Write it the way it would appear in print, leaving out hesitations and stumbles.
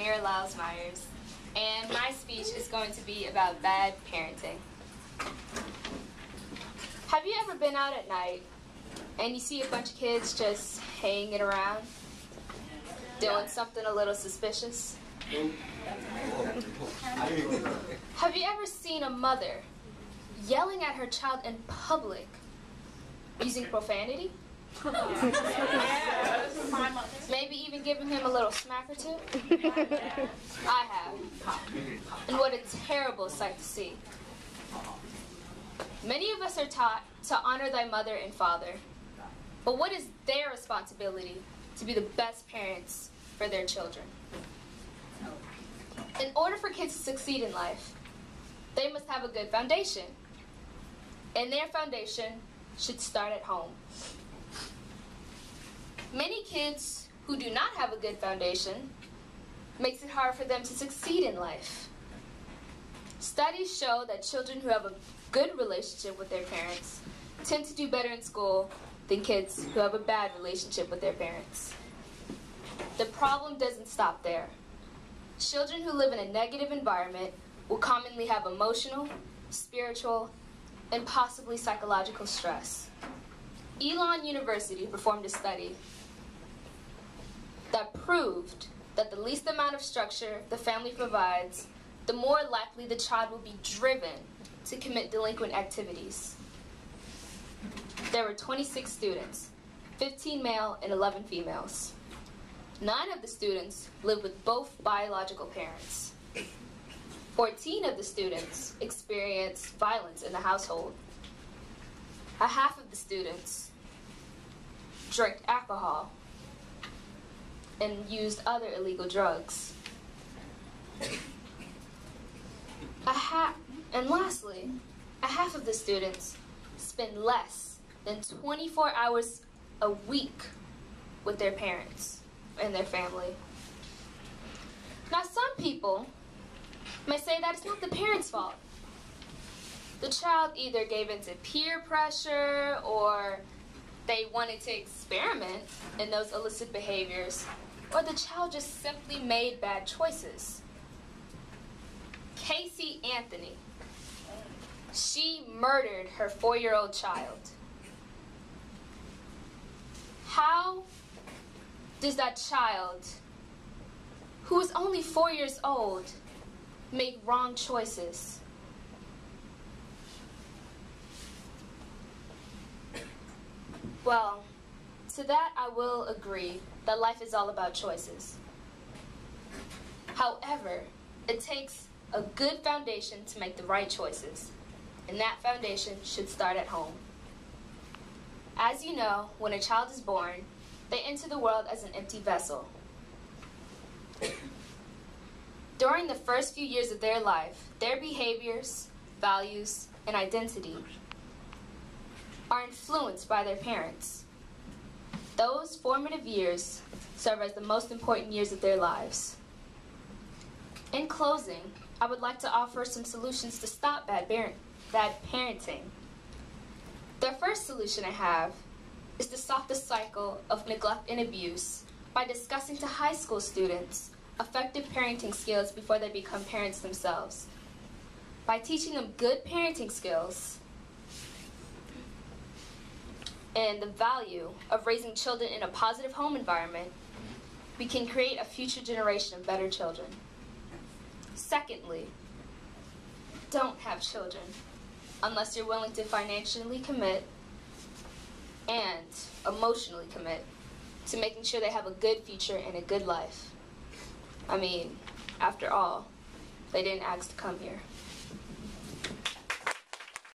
Amira Lyles Myers, and my speech is going to be about bad parenting. Have you ever been out at night and you see a bunch of kids just hanging around, doing something a little suspicious? Have you ever seen a mother yelling at her child in public using profanity? Maybe even giving him a little smack or two? I have. And what a terrible sight to see. Many of us are taught to honor thy mother and father. But what is their responsibility to be the best parents for their children? In order for kids to succeed in life, they must have a good foundation. And their foundation should start at home. Many kids who do not have a good foundation makes it hard for them to succeed in life. Studies show that children who have a good relationship with their parents tend to do better in school than kids who have a bad relationship with their parents. The problem doesn't stop there. Children who live in a negative environment will commonly have emotional, spiritual, and possibly psychological stress. Elon University performed a study that proved that the least amount of structure the family provides, the more likely the child will be driven to commit delinquent activities. There were 26 students, 15 male and 11 females. 9 of the students lived with both biological parents. 14 of the students experienced violence in the household. A half of the students drank alcohol and used other illegal drugs. And lastly, a half of the students spend less than 24 hours a week with their parents and their family. Now, some people may say that it's not the parents' fault. The child either gave into peer pressure or they wanted to experiment in those illicit behaviors, or the child just simply made bad choices. Casey Anthony, she murdered her 4-year-old child. How does that child, who is only 4 years old, make wrong choices? Well, to that I will agree that life is all about choices. However, it takes a good foundation to make the right choices, and that foundation should start at home. As you know, when a child is born, they enter the world as an empty vessel. During the first few years of their life, their behaviors, values, and identity are influenced by their parents. Those formative years serve as the most important years of their lives. In closing, I would like to offer some solutions to stop bad parenting. The first solution I have is to stop the cycle of neglect and abuse by discussing to high school students effective parenting skills before they become parents themselves. By teaching them good parenting skills and the value of raising children in a positive home environment, we can create a future generation of better children. Secondly, don't have children unless you're willing to financially commit and emotionally commit to making sure they have a good future and a good life. I mean, after all, they didn't ask to come here.